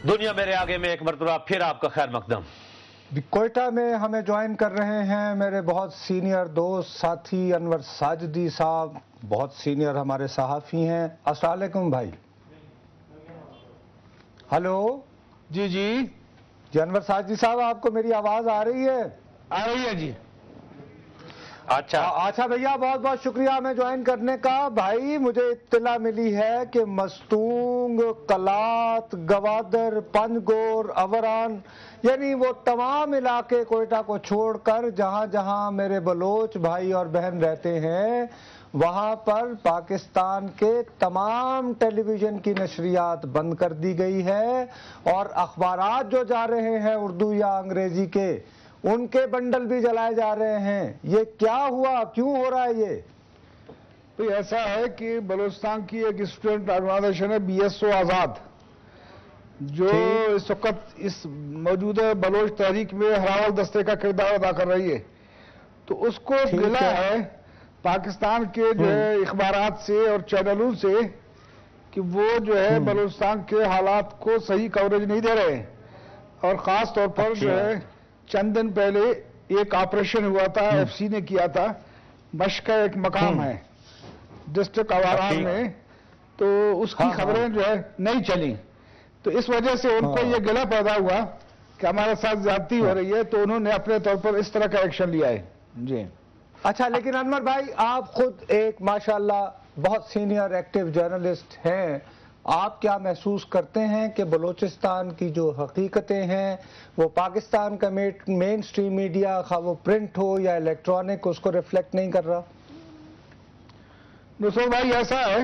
دنیا میرے آگے میں ایک مرتبہ پھر آپ کا خیر مقدم۔ کوئٹہ میں ہمیں جوائن کر رہے ہیں میرے بہت سینئر دوست ساتھی انور ساجدی صاحب، بہت سینئر ہمارے صحافی ہیں۔ السلام علیکم بھائی۔ ہلو جی جی انور ساجدی صاحب، آپ کو میری آواز آ رہی ہے؟ آ رہی ہے جی۔ اچھا بھیا، بہت بہت شکریہ ہمیں جوائن کرنے کا۔ بھائی مجھے اطلاع ملی ہے کہ مستونگ، قلات، گوادر، پنجگور، اوران، یعنی وہ تمام علاقے کوئٹہ کو چھوڑ کر جہاں جہاں میرے بلوچ بھائی اور بہن رہتے ہیں وہاں پر پاکستان کے تمام ٹیلی ویژن کی نشریات بند کر دی گئی ہے، اور اخبارات جو جا رہے ہیں اردو یا انگریزی کے ان کے بنڈل بھی جلائے جا رہے ہیں۔ یہ کیا ہوا، کیوں ہو رہا ہے یہ؟ تو ایسا ہے کہ بلوچستان کی ایک اسٹوڈنٹ آرگنائزیشن ہے BSO آزاد، جو اس وقت اس موجودہ بلوچ تحریک میں ہراول دستے کا کردار ادا کر رہی ہے، تو اس کو گلہ ہے پاکستان کے جو ہے اخبارات سے اور چینلوں سے کہ وہ جو ہے بلوچستان کے حالات کو صحیح کوریج نہیں دے رہے ہیں، اور خاص طور پر جو ہے چند دن پہلے ایک آپریشن ہوا تھا، FC نے کیا تھا، مشق کا ایک مقام ہے ڈسٹرکٹ اوران میں، تو اس کی خبریں جو ہے نہیں چلیں، تو اس وجہ سے ان کو یہ گلہ پیدا ہوا کہ ہمارے ساتھ زیادتی ہو رہی ہے، تو انہوں نے اپنے طور پر اس طرح کا ایکشن لیا ہے۔ جی اچھا، لیکن انور بھائی آپ خود ایک ماشاءاللہ بہت سینئر ایکٹیو جرنلسٹ ہیں، آپ کیا محسوس کرتے ہیں کہ بلوچستان کی جو حقیقتیں ہیں وہ پاکستان کا مین سٹریم میڈیا، خواہ وہ پرنٹ ہو یا الیکٹرانک، اس کو ریفلیکٹ نہیں کر رہا؟ نصر بھائی ایسا ہے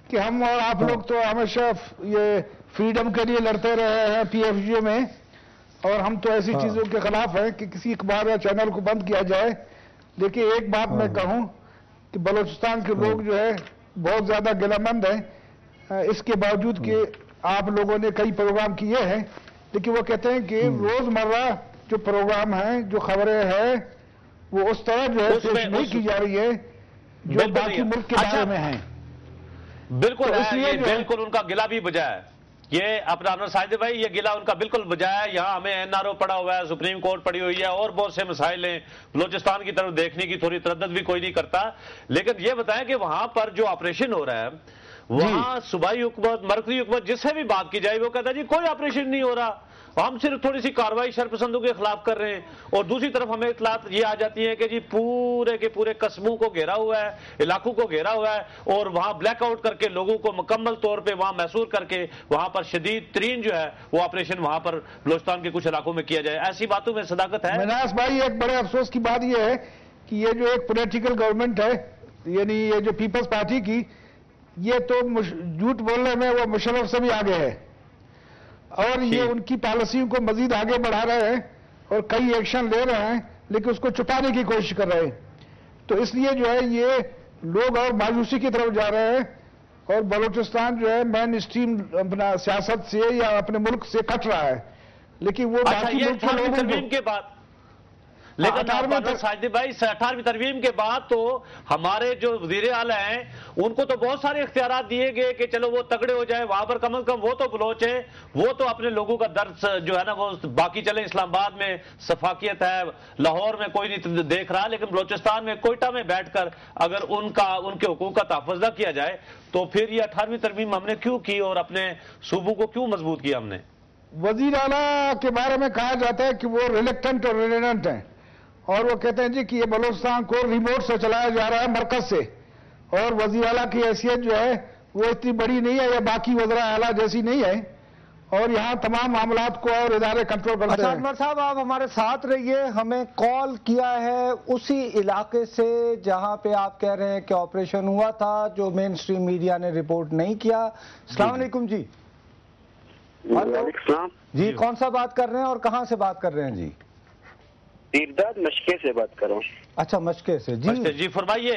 کہ ہم اور آپ لوگ تو ہمیشہ یہ فریڈم کے لیے لڑتے رہے ہیں PFGO میں، اور ہم تو ایسی چیزوں کے خلاف ہیں کہ کسی اخبار یا چینل کو بند کیا جائے، لیکن ایک بات میں کہوں کہ بلوچستان کے لوگ جو ہے بہت زیادہ گلہ مند ہیں، اس کے باوجود کہ آپ لوگوں نے کئی پروگرام کیے ہیں، لیکن وہ کہتے ہیں کہ روزمرہ جو پروگرام ہیں، جو خبریں ہیں، وہ اس طرح جو ہے پیش نہیں کی جا رہی ہے جو باقی ملک کے بارے میں ہیں۔ بالکل بالکل ان کا گلہ بھی بجا ہے یہ اپنا انور ساجد بھائی، یہ گلہ ان کا بالکل بجا ہے۔ یہاں ہمیں NRO پڑا ہوا ہے، سپریم کورٹ پڑی ہوئی ہے، اور بہت سے مسائل ہیں، بلوچستان کی طرف دیکھنے کی تھوڑی تردد بھی کوئی نہیں کرتا، لیکن یہ بتائیں کہ وہاں پر جو آپریشن ہو رہا ہے وہاں صوبائی حکومت، مرکزی حکومت جس سے بھی بات کی جائے وہ کہتا ہے جی کوئی آپریشن نہیں ہو رہا، ہم صرف تھوڑی سی کارروائی شرپسندوں کے خلاف کر رہے ہیں، اور دوسری طرف ہمیں اطلاعات یہ آ جاتی ہیں کہ جی پورے کے پورے قصبوں کو گھیرا ہوا ہے، علاقوں کو گھیرا ہوا ہے، اور وہاں بلیک آؤٹ کر کے لوگوں کو مکمل طور پہ وہاں محصور کر کے وہاں پر شدید ترین جو ہے وہ آپریشن وہاں پر بلوچستان کے کچھ علاقوں میں کیا جائے۔ ایسی باتوں میں صداقت ہے؟ مناس بھائی ایک بڑے افسوس کی بات یہ ہے کہ یہ جو ایک پولیٹیکل گورنمنٹ ہے، یعنی یہ جو پیپلز پارٹی کی، یہ تو جھوٹ بولنے میں وہ مشرف سے بھی آگے ہے، اور یہ ان کی پالیسیوں کو مزید آگے بڑھا رہے ہیں اور کئی ایکشن لے رہے ہیں، لیکن اس کو چھپانے کی کوشش کر رہے ہیں، تو اس لیے جو ہے یہ لوگ اور مایوسی کی طرف جا رہے ہیں، اور بلوچستان جو ہے مین اسٹریم اپنا سیاست سے یا اپنے ملک سے کٹ رہا ہے، لیکن وہ باقی ملک کے لوگوں کے بعد، لیکن ساجد بھائی 18ویں ترمیم کے بعد تو ہمارے جو وزیر اعلیٰ ہیں ان کو تو بہت سارے اختیارات دیے گئے کہ چلو وہ تگڑے ہو جائے، وہاں پر کم از کم وہ تو بلوچ ہیں، وہ تو اپنے لوگوں کا درد جو ہے نا وہ باقی چلیں، اسلام آباد میں سفاکیت ہے، لاہور میں کوئی نہیں دیکھ رہا، لیکن بلوچستان میں کوئٹہ میں بیٹھ کر اگر ان کے حقوق کا تحفظ نہ کیا جائے تو پھر یہ 18ویں ترمیم ہم نے کیوں کی اور اپنے صوبوں کو کیوں مضبوط کیا ہم نے؟ وزیر اعلیٰ کے بارے میں کہا جاتا ہے کہ وہ ریلیکٹنٹ اور ریلیڈنٹ ہیں، اور وہ کہتے ہیں جی کہ یہ بلوچستان کو ریموٹ سے چلایا جا رہا ہے مرکز سے، اور وزیر اعلیٰ کی حیثیت جو ہے وہ اتنی بڑی نہیں ہے یا باقی وزراء اعلیٰ جیسی نہیں ہے، اور یہاں تمام معاملات کو اور ادارے کنٹرول کرتے ہیں۔ انور صاحب آپ ہمارے ساتھ رہیے، ہمیں کال کیا ہے اسی علاقے سے جہاں پہ آپ کہہ رہے ہیں کہ آپریشن ہوا تھا، جو مین سٹریم میڈیا نے رپورٹ نہیں کیا۔ السلام علیکم جی۔ وعلیکم السلام جی کون سا بات کر رہے ہیں اور کہاں سے بات کر رہے ہیں جی؟ دیرداد مشکے سے بات کر رہا ہوں۔ اچھا مشکے سے، جی فرمائیے۔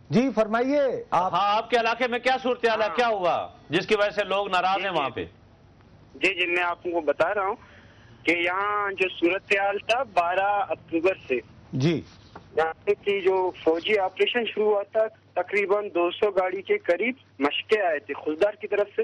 جی فرمائیے آپ۔ ہاں آپ کے علاقے میں کیا صورتحال ہے، کیا ہوا جس کی وجہ سے لوگ ناراض ہیں وہاں پہ؟ جی میں آپ کو بتا رہا ہوں کہ یہاں جو صورتحال تھا 12 اکتوبر سے جی یہاں کی جو فوجی آپریشن شروع ہوا تھا، تقریباً 200 گاڑی کے قریب مشقیں آئے تھے خلدار کی طرف سے،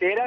13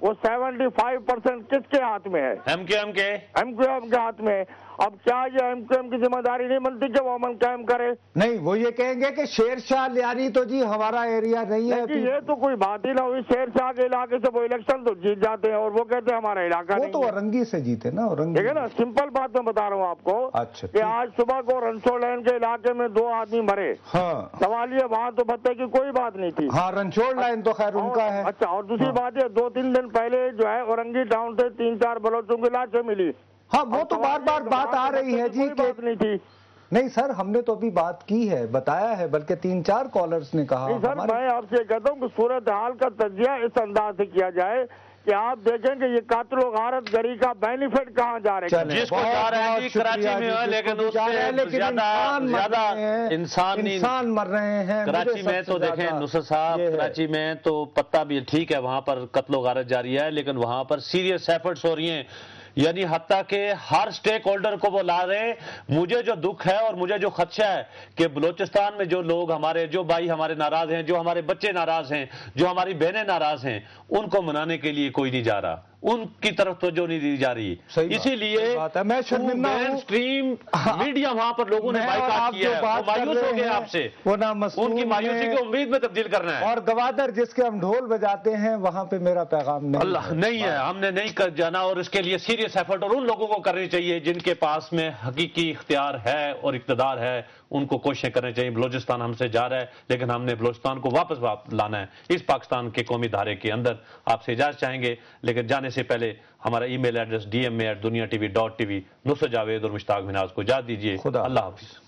وہ 75% کس کے ہاتھ میں ہے؟ ایم کیو ایم کے ہاتھ میں ہے۔ اب کیا یہ ایم کیو ایم کی ذمہ داری نہیں بنتی کہ وہ امن قائم کرے؟ نہیں، وہ یہ کہیں گے کہ شیر شاہ لیاری تو جی ہمارا ایریا نہیں ہے۔ یہ تو کوئی بات ہی نہ ہوئی، شیر شاہ کے علاقے سے وہ الیکشن تو جیت جاتے ہیں اور وہ کہتے ہیں ہمارا علاقہ نہیں ہے۔ وہ تو اورنگی سے جیتے نا، اورنگی۔ ٹھیک ہے نا، سمپل بات میں بتا رہا ہوں آپ کو اچھا کہ آج صبح کو رنچوڑ لائن کے علاقے میں 2 آدمی مرے۔ ہاں، سوال یہ وہاں تو بھتے کی کوئی بات نہیں تھی۔ ہاں، رنچوڑ لائن تو خیر ان کا ہے۔ اچھا، اور دوسری بات یہ 2-3 دن پہلے جو ہے اورنگی ٹاؤن سے 3-4 بلوچوں کی لاشیں ملی۔ ہاں، وہ تو بار بار بات آ رہی ہے جی کہ نہیں تھی۔ نہیں سر، ہم نے تو ابھی بات کی ہے، بتایا ہے، بلکہ 3-4 کالرز نے کہا۔ نہیں سر، میں آپ سے کہتا ہوں کہ صورتحال کا تجزیہ اس انداز سے کیا جائے کہ آپ دیکھیں کہ یہ قاتل و غارت گری کا بینیفٹ کہاں جا رہے ہیں؟ جس کو جا رہے ہیں جی کراچی میں ہے، لیکن اس سے زیادہ انسان مر رہے ہیں کراچی میں۔ تو دیکھیں نصرت صاحب، کراچی میں تو پتہ بھی ٹھیک ہے، وہاں پر قتل و غارت جاری ہے، لیکن وہاں پر سیریس ایفرٹس ہو رہی ہیں، یعنی حتیٰ کہ ہر سٹیک ہولڈر کو وہ لا رہے ہیں۔ مجھے جو دکھ ہے اور مجھے جو خدشہ ہے کہ بلوچستان میں جو لوگ ہمارے، جو بھائی ہمارے ناراض ہیں، جو ہمارے بچے ناراض ہیں، جو ہماری بہنیں ناراض ہیں، ان کو منانے کے لیے کوئی نہیں جا رہا، ان کی طرف توجہ نہیں دی جا رہی۔ اسی لیے میں شرمندہ ہوں، مین سٹریم میڈیا وہاں پر لوگوں نے بائیکاٹ کیا ہے، وہ مایوس ہو گئے آپ سے، ان کی مایوسی کو امید میں تبدیل کرنا ہے۔ اور گوادر جس کے ہم ڈھول بجاتے ہیں، وہاں پہ میرا پیغام نہیں ہے، ہم نے نہیں کر جانا، اور اس کے لیے سیریس ایفرٹ اور ان لوگوں کو کرنی چاہیے جن کے پاس میں حقیقی اختیار ہے اور اقتدار ہے، ان کو کوششیں کرنی چاہیے۔ بلوچستان ہم سے جا رہا ہے، لیکن ہم نے بلوچستان کو واپس لانا ہے اس پاکستان کے قومی دھارے کے اندر۔ آپ سے اجازت چاہیں گے، لیکن جانے سے پہلے ہمارا ای میل ایڈریس dma@duniatv.tv، نصرت جاوید اور مشتاق مناز کو اجازت دیجیے۔ اللہ حافظ۔